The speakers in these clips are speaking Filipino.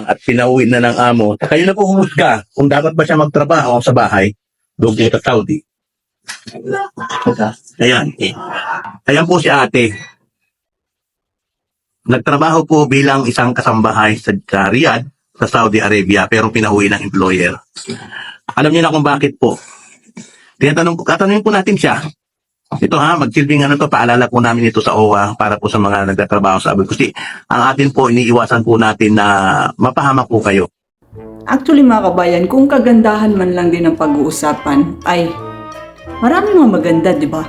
at pinauwi na ng amo, kayo na po humusga kung dapat ba siya magtrabaho sa bahay doon po sa Saudi. Ayan. Ayan po si ate. Nagtrabaho po bilang isang kasambahay sa Riyadh, sa Saudi Arabia, pero pinauwi ng employer. Alam niyo na kung bakit po. Tatanungin po natin siya. Ito magsilbing to, paalala po namin ito sa OWA para po sa mga nagtatrabaho sa abroad. Kasi ang atin po, iniiwasan po natin na mapahamak po kayo. Actually mga kabayan, kung kagandahan man lang din ang pag-uusapan, ay marami mga maganda, di ba?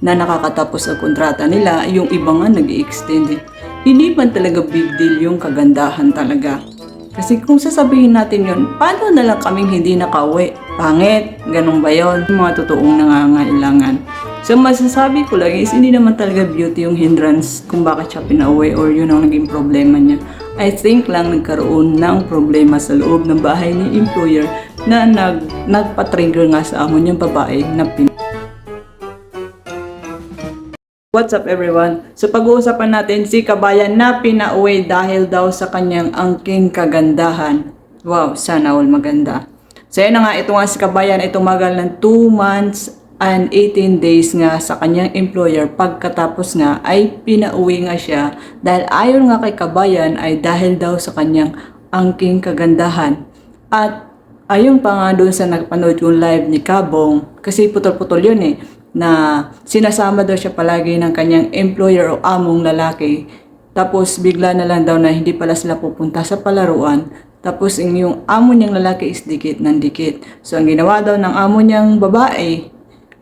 Na nakakatapos ang kontrata nila, yung iba nga nag-i-extend. Hindi man talaga big deal yung kagandahan talaga. Kasi kung sasabihin natin yun, paano na lang kaming hindi nakauwi? Pangit, ganun ba yun? Yung mga totoong nangangailangan. So masasabi ko lang is hindi naman talaga beauty yung hindrance kung bakit siya pinauwi or yun ang naging problema niya. I think lang nagkaroon ng problema sa loob ng bahay ni employer na nagpa-trigger nga sa amo niyang babae na What's up everyone? So pag-uusapan natin si kabayan na pinauwi dahil daw sa kanyang angking kagandahan. Wow, sana all maganda. So yun na nga, ito nga si kabayan ay tumagal ng 2 months and 18 days nga sa kanyang employer. Pagkatapos nga ay pinauwi nga siya dahil ayon nga kay kabayan ay dahil daw sa kanyang angking kagandahan. At ayon pa nga doon sa nagpanood yung live ni Kabong, kasi putol-putol yun na sinasama daw siya palagi ng kanyang employer o among lalaki. Tapos bigla na lang daw na hindi pala sila pupunta sa palaruan. Tapos yung amo niyang lalaki is dikit ng dikit. So ang ginawa daw ng amo niyang babae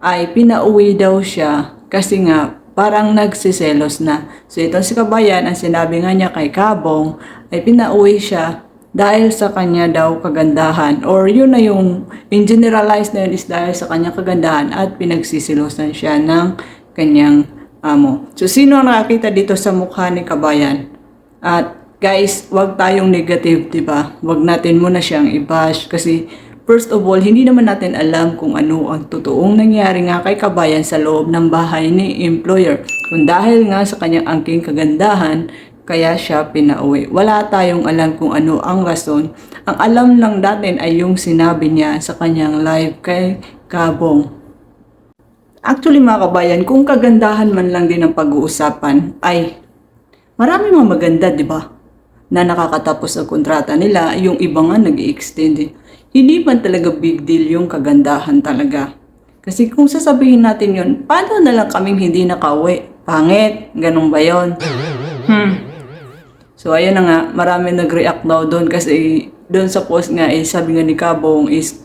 ay pinauwi daw siya kasi nga parang nagsiselos na. So itong si kabayan, ang sinabi nga niya kay Kabong ay pinauwi siya dahil sa kanya daw kagandahan, or yun na yung in generalize na yun is dahil sa kanya kagandahan at pinagsisilosan siya ng kanyang amo. So sino ang nakakita dito sa mukha ni kabayan? At guys, wag tayong negative, diba? Wag natin muna siyang i-bash kasi first of all, hindi naman natin alam kung ano ang totoong nangyari nga kay kabayan sa loob ng bahay ni employer. Kung dahil nga sa kanyang angking kagandahan, kaya siya pinauwi. Wala tayong alam kung ano ang rason. Ang alam lang natin ay yung sinabi niya sa kanyang live kay Kabong. Actually mga kabayan, kung kagandahan man lang din ang pag-uusapan, ay marami mga maganda, di ba? Na nakakatapos ang kontrata nila, yung iba nga nag-i-extend. Hindi man talaga big deal yung kagandahan talaga. Kasi kung sasabihin natin yun, paano na lang kaming hindi nakauwi? Pangit, ganun ba yun? So ayun na nga, marami nag-react daw doon kasi doon sa post nga sabi nga ni Kabong is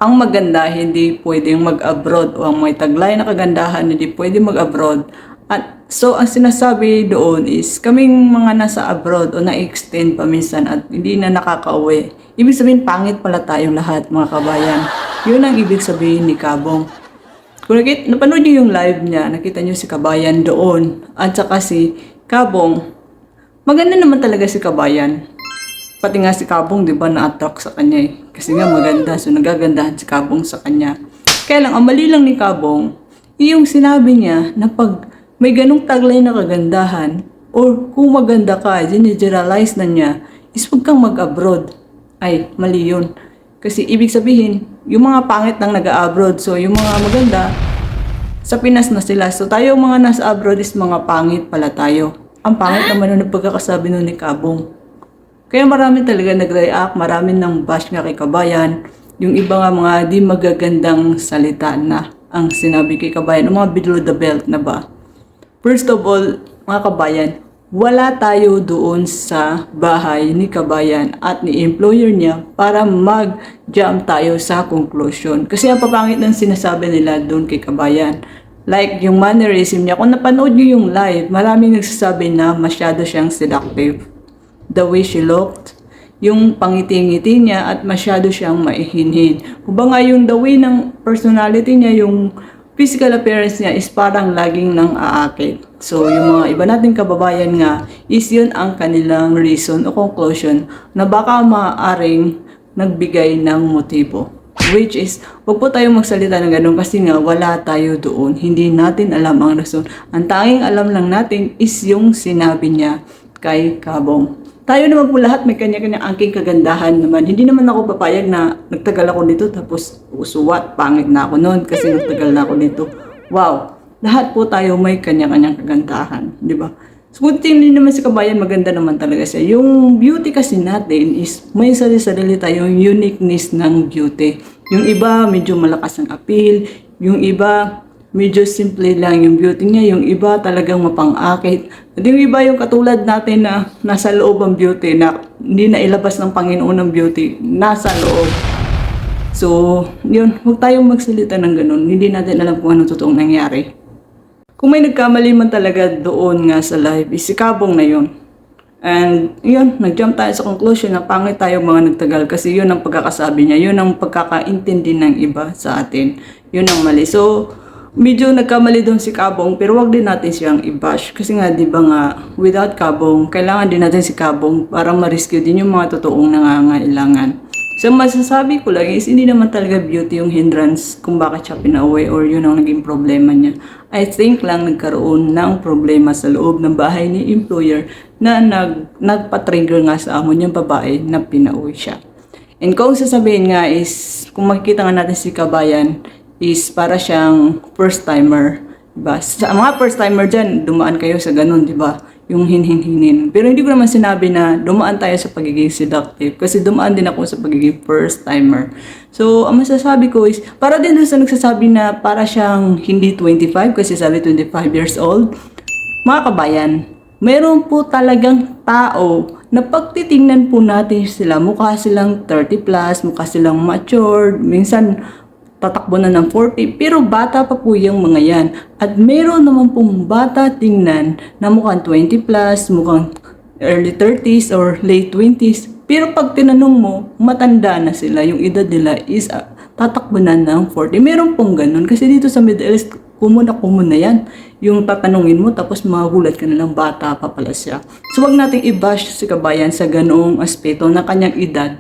ang maganda hindi pwedeng mag-abroad o ang may taglay na kagandahan hindi pwedeng mag-abroad. At so ang sinasabi doon is kaming mga nasa abroad o na-extend pa minsan at hindi na nakakauwi. Ibig sabihin pangit pala tayong lahat mga kabayan. Yun ang ibig sabihin ni Kabong. Kung napanood niyo yung live niya, nakita niyo si kabayan doon at saka si Kabong. Maganda naman talaga si kabayan. Pati nga si Kabong, di ba, na-attract sa kanya Kasi nga maganda, so nagagandahan si Kabong sa kanya. Kaya lang, ang mali lang ni Kabong, yung sinabi niya na pag may ganong taglay na kagandahan, or kung maganda ka, generalize na niya, is huwag kang mag-abroad. Ay, mali yun. Kasi ibig sabihin, yung mga pangit nang nag-abroad, so yung mga maganda, sa Pinas na sila. So tayo mga nasa abroad is mga pangit pala tayo. Ang pangit naman ng pagkakasabi nun ni Kabong. Kaya marami talaga nag-react, marami nang bash nga kay kabayan. Yung iba nga mga di magagandang salita na ang sinabi kay kabayan, mga below the belt na ba. First of all, mga kabayan, wala tayo doon sa bahay ni kabayan at ni employer niya para mag-jump tayo sa conclusion. Kasi ang papangit ng sinasabi nila doon kay kabayan. Like yung mannerism niya, kung napanood niyo yung live, maraming nagsasabi na masyado siyang seductive. The way she looked, yung pangiti-ngiti niya at masyado siyang maihinhin. Kung ba nga yung the way ng personality niya, yung physical appearance niya is parang laging nang aakit. So yung mga iba nating kababayan nga, is yun ang kanilang reason o conclusion na baka maaaring nagbigay ng motibo. Which is, huwag po tayong magsalita ng ganun kasi nga wala tayo doon. Hindi natin alam ang rason. Ang tanging alam lang natin is yung sinabi niya kay Kabong. Tayo naman po lahat may kanya-kanya angking kagandahan naman. Hindi naman ako papayag na nagtagal ako dito tapos usuwat, pangit na ako noon kasi nagtagal na ako dito. Wow, lahat po tayo may kanya-kanyang kagandahan, di ba? So kung tingin naman si kabayan, maganda naman talaga siya. Yung beauty kasi natin is may sarili-sarili tayong uniqueness ng beauty. Yung iba medyo malakas ang appeal, yung iba medyo simple lang yung beauty niya, yung iba talagang mapang-akit. At yung iba yung katulad natin na nasa loob ang beauty, na hindi na ilabas ng Panginoon ng beauty, nasa loob. So, yun, huwag tayong magsalita ng ganun. Hindi natin alam kung ano totoong nangyari. Kung may nagkamali man talaga doon nga sa live, si Kabong na yun. And yun, nag-jump tayo sa conclusion na pangit tayo mga nagtagal kasi yun ang pagkakasabi niya, yun ang pagkakaintindi ng iba sa atin. Yun ang mali. So, medyo nagkamali doon si Kabong pero wag din natin siyang i-bash kasi nga 'di ba nga without Kabong kailangan din natin si Kabong para ma-rescue din yung mga totoong nangangailangan. So masasabi ko lang is hindi naman talaga beauty yung hindrance kung bakit siya pinauwi or yun ang naging problema niya. I think lang nagkaroon ng problema sa loob ng bahay ni employer na nagpa-trigger nga sa amon yung babae na pinauwi siya. And kung sasabihin nga is kung makikita nga natin si Kabayan is para siyang first timer, diba? Sa mga first timer dyan, dumaan kayo sa ganun, diba? Yung hinhin-hinin. Pero hindi ko naman sinabi na dumaan tayo sa pagiging seductive kasi dumaan din ako sa pagiging first timer. So, ang masasabi ko is, para din doon sa nagsasabi na para siyang hindi 25 kasi sabi 25 years old, mga kabayan, meron po talagang tao na pagtitingnan po natin sila, mukha silang 30 plus, mukha silang matured, minsan tatakbo na ng 40, pero bata pa po yung mga yan. At meron naman pong bata tingnan na mukhang 20 plus, mukhang early 30s or late 20s. Pero pag tinanong mo, matanda na sila. Yung edad nila is tatakbo na ng 40. Meron pong ganun. Kasi dito sa Middle East, common na yan. Yung tatanungin mo, tapos magulat ka na lang, bata pa pala siya. So wag nating i-bash si Kabayan sa ganoong aspeto na kanyang edad.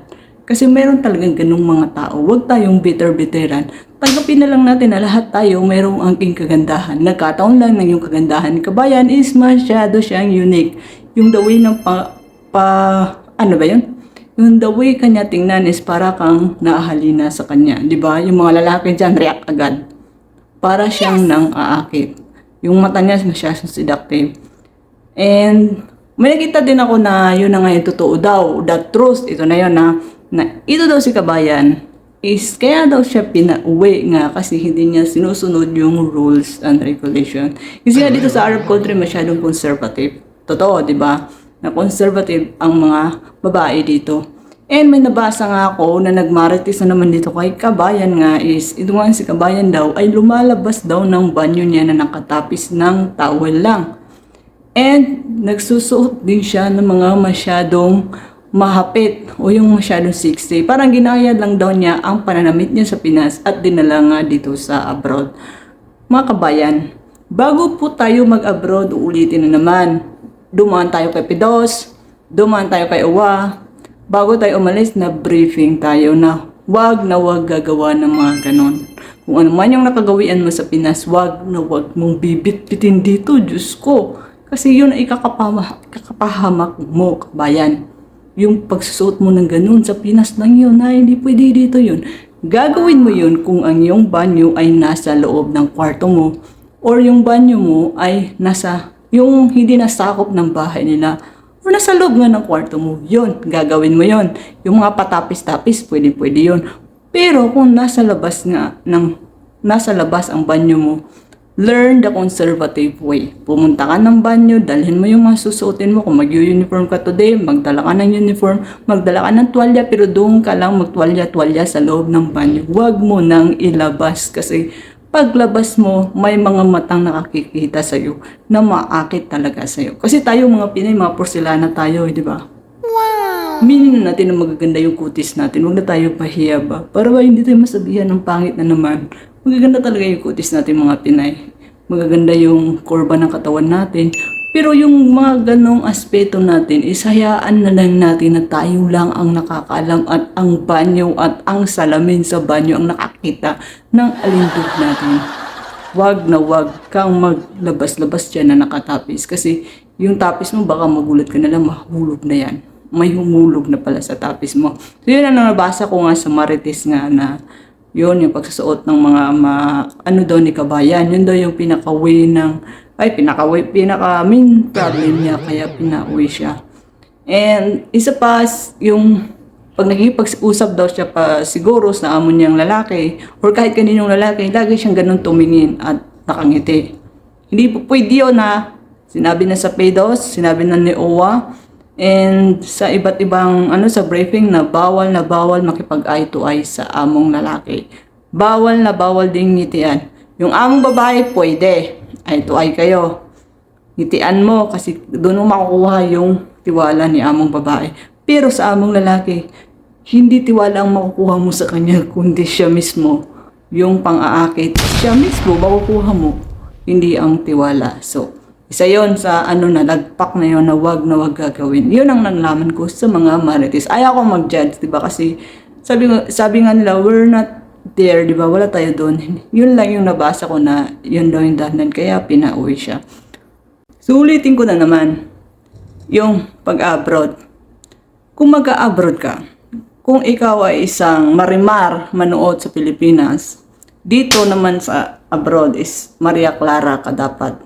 Kasi meron talagang ganung mga tao. Huwag tayong bitter-bitteran. Tanggapin na lang natin na lahat tayo mayroong angking kagandahan. Nagkataon lang ng yung kagandahan ni Kabayan is masyado siyang unique. Yung the way ng ano ba yun? Yung the way kanya tingnan is para kang naahalina sa kanya. Diba? Yung mga lalaki dyan react agad. Para siyang nang aakit. Yung mata niya masyadong seductive. And may nakita din ako na yun na nga yung totoo daw. The truth, ito na yun na ito daw si Kabayan is kaya daw siya pinauwi nga kasi hindi niya sinusunod yung rules and regulation. Kasi nga dito sa Arab country masyadong conservative. Totoo, di ba? Na conservative ang mga babae dito. And may nabasa nga ako na nagmarites na naman dito kay Kabayan nga is ito nga si Kabayan daw ay lumalabas daw ng banyo niya na nakatapis ng towel lang. And nagsusuot din siya ng mga masyadong mahapit o yung masyadong 60. Parang ginaya lang daw niya ang pananamit niya sa Pinas at dinala nga dito sa abroad. Mga kabayan, bago po tayo mag-abroad, uulitin na naman. Dumaan tayo kay Pidos, dumaan tayo kay Uwa. Bago tayo umalis, na briefing tayo na wag gagawa ng mga ganon. Kung ano man yung nakagawian mo sa Pinas, wag mong bibit-bitin dito, Diyos ko. Kasi yun ay kakapahamak mo, kabayan. Yung pagsusuot mo ng ganun sa Pinas lang yun, na hindi pwede dito yun. Gagawin mo yun kung ang iyong banyo ay nasa loob ng kwarto mo or yung banyo mo ay yung hindi nasakop ng bahay nila o nasa loob nga ng kwarto mo. Yun, gagawin mo yun. Yung mga patapis-tapis, pwede yun. Pero kung nasa labas ang banyo mo, learn the conservative way. Pumunta ka ng banyo, dalhin mo yung mga susuotin mo. Kung mag-uniform ka today, magdala ka ng uniform, magdala ka ng tuwalya, pero doon ka lang magtuwalya-tuwalya sa loob ng banyo. Huwag mo nang ilabas kasi paglabas mo, may mga matang nakakikita sa'yo na maakit talaga sa'yo. Kasi tayo mga Pinay, mga porselana tayo, di ba? Wow! Minin na natin na magaganda yung kutis natin. Huwag na tayo pahiya ba? Para ba hindi tayo masabihan ng pangit na naman. Magaganda talaga yung kutis natin mga Pinay. Magaganda yung kurba ng katawan natin. Pero yung mga ganong aspeto natin, ishayaan na lang natin na tayo lang ang nakakaalam at ang banyo at ang salamin sa banyo ang nakakita ng alindog natin. Wag kang maglabas-labas dyan na nakatapis. Kasi yung tapis mo baka magulat ka na lang, mahulog na yan. may humulog na pala sa tapis mo. So yun ang nabasa ko nga sa Marites nga na yun yung pagsusuot ng mga ano daw ni kabayan. Yun daw yung pinaka main problem niya kaya pinauwi siya. And isa pa yung pag nakikipag-usap daw siya pa siguro sa amo niyang lalaki or kahit kaninong lalaki, lagi siyang ganun tumingin at nakangiti. Hindi po pwede yun na sinabi na sa PDOS, sinabi na ni OWA, and sa iba't ibang sa briefing na bawal makipag eye to eye sa among lalaki. Bawal na bawal ding ngitian. Yung among babae pwede, eye to eye kayo. Ngitian mo kasi doon mo makukuha yung tiwala ni among babae. Pero sa among lalaki, hindi tiwala ang makukuha mo sa kanya kundi siya mismo. Yung pang-aakit, siya mismo makukuha mo, hindi ang tiwala. So, isa yon sa nalagpak na yon na wag gagawin. Yun ang nalaman ko sa mga Marites. Ayaw ko mag-judge, diba? Kasi sabi nga nila, we're not there, diba? Wala tayo doon. Yun lang yung nabasa ko na yun daw yung dahilan kaya pinauwi siya. So, ulitin ko na naman yung pag-abroad. Kung mag-abroad ka, kung ikaw ay isang marimar manood sa Pilipinas, dito naman sa abroad is Maria Clara ka dapat.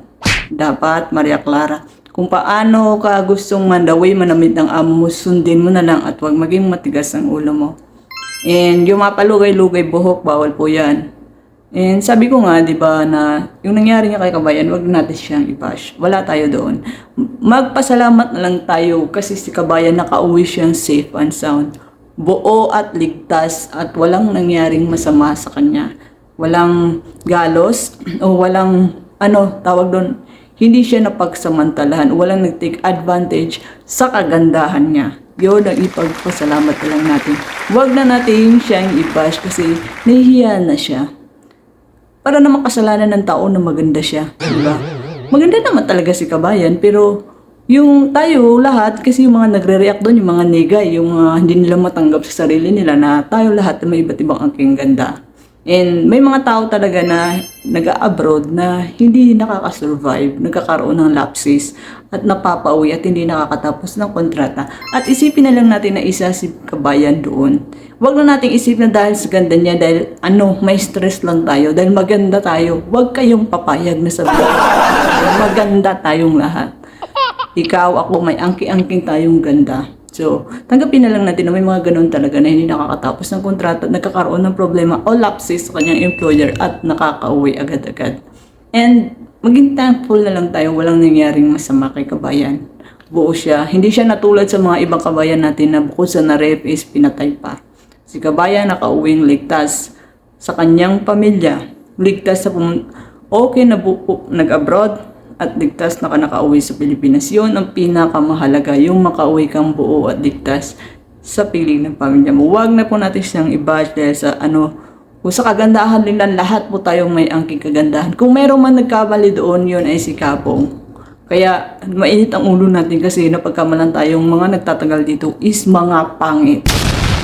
Dapat Maria Clara. Kung paano ka gustong mandaway manamit ng amo mo, sundin mo na lang at huwag maging matigas ang ulo mo. And yung mapalugay-lugay buhok, bawal po yan. And sabi ko nga, di ba, na yung nangyari niya kay kabayan, wag natin siyang i-bash. Wala tayo doon. Magpasalamat na lang tayo kasi si kabayan nakauwi siyang safe and sound. Buo at ligtas at walang nangyaring masama sa kanya. Walang galos o walang tawag doon, hindi siya napagsamantalahan, walang nag-take advantage sa kagandahan niya. Yun ang ipagpasalamat na lang natin. Huwag na natin siyang i-bash kasi nahihiya na siya. Para naman kasalanan ng tao na maganda siya, diba? Maganda naman talaga si kabayan, pero yung tayo lahat, kasi yung mga nagre-react doon, yung mga negay, yung hindi nila matanggap sa sarili nila na tayo lahat na may iba't ibang aking ganda. And may mga tao talaga na nag-abroad na hindi nakaka-survive, nagkakaroon ng lapses at napapauwi at hindi nakakatapos ng kontrata. At isipin na lang natin na isa si kabayan doon. Huwag na natin isipin na dahil sa ganda niya, dahil may stress lang tayo, dahil maganda tayo. Huwag kayong papayag na sabihin. Maganda tayong lahat. Ikaw, ako, may angki-angking tayong ganda. So, tanggapin na lang natin na may mga ganun talaga na hindi nakakatapos ng kontrata at nagkakaroon ng problema o lapses sa kanyang employer at nakakauwi agad-agad. And maging thankful na lang tayo, walang nangyaring masama kay kabayan. Buo siya. Hindi siya natulad sa mga ibang kabayan natin na bukod sa na-rape is pinatay pa. Si kabayan nakauwing ligtas sa kanyang pamilya. Ligtas sa okay na nag-abroad at ligtas na nakauwi sa Pilipinas. Yun ang pinakamahalaga, yung makauwi kang buo at ligtas sa piling ng pamilya mo. Huwag na po natin siyang i-bash dahil sa kung sa kagandahan nila, lahat po tayong may angking kagandahan. Kung mayroon man nagkamali doon, yun ay si Kabong. Kaya mainit ang ulo natin kasi napagkamalan tayong mga nagtatagal dito is mga pangit.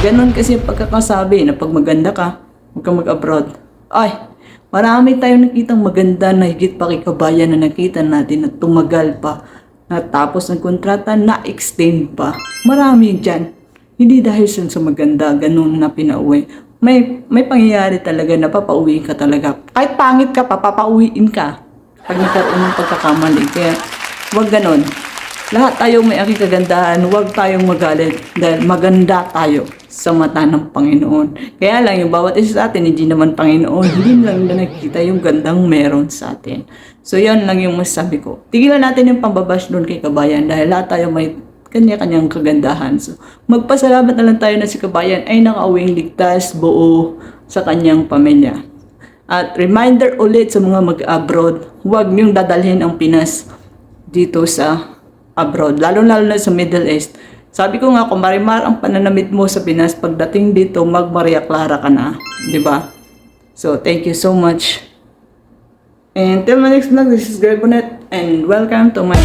Ganon kasi pagkakasabi na pag maganda ka, huwag kang mag-abroad. Ay, marami tayong nakitang maganda na higit pa kay kabayan na nakita natin na tumagal pa. Natapos ng kontrata, na-extend pa. Marami dyan. Hindi dahil sa maganda, ganun na pinauwi. May pangyayari talaga na papauwiin ka talaga. Kahit pangit ka pa, papauwiin ka. Pag nagkaroon ng pagkakamali. Kaya huwag ganun. Lahat tayo may aking kagandahan, huwag tayong magalit dahil maganda tayo sa mata ng Panginoon. Kaya lang yung bawat isa sa atin, hindi naman Panginoon, hindi lang na nakikita yung gandang meron sa atin. So yan lang yung masasabi ko. Tigilan natin yung pambabash doon kay kabayan dahil lahat tayo may kanya-kanyang kagandahan. So magpasalamat na lang tayo na si kabayan ay nakauwing ligtas, buo sa kanyang pamilya. At reminder ulit sa mga mag-abroad, huwag niyong dadalhin ang Pinas dito sa abroad, lalo-lalo na sa Middle East. Sabi ko nga, kung marimar ang pananamit mo sa Pinas, pagdating dito, mag-Maria Clara ka na. Diba? So, thank you so much. And till my next vlog, this is Greg Bonet, and welcome to my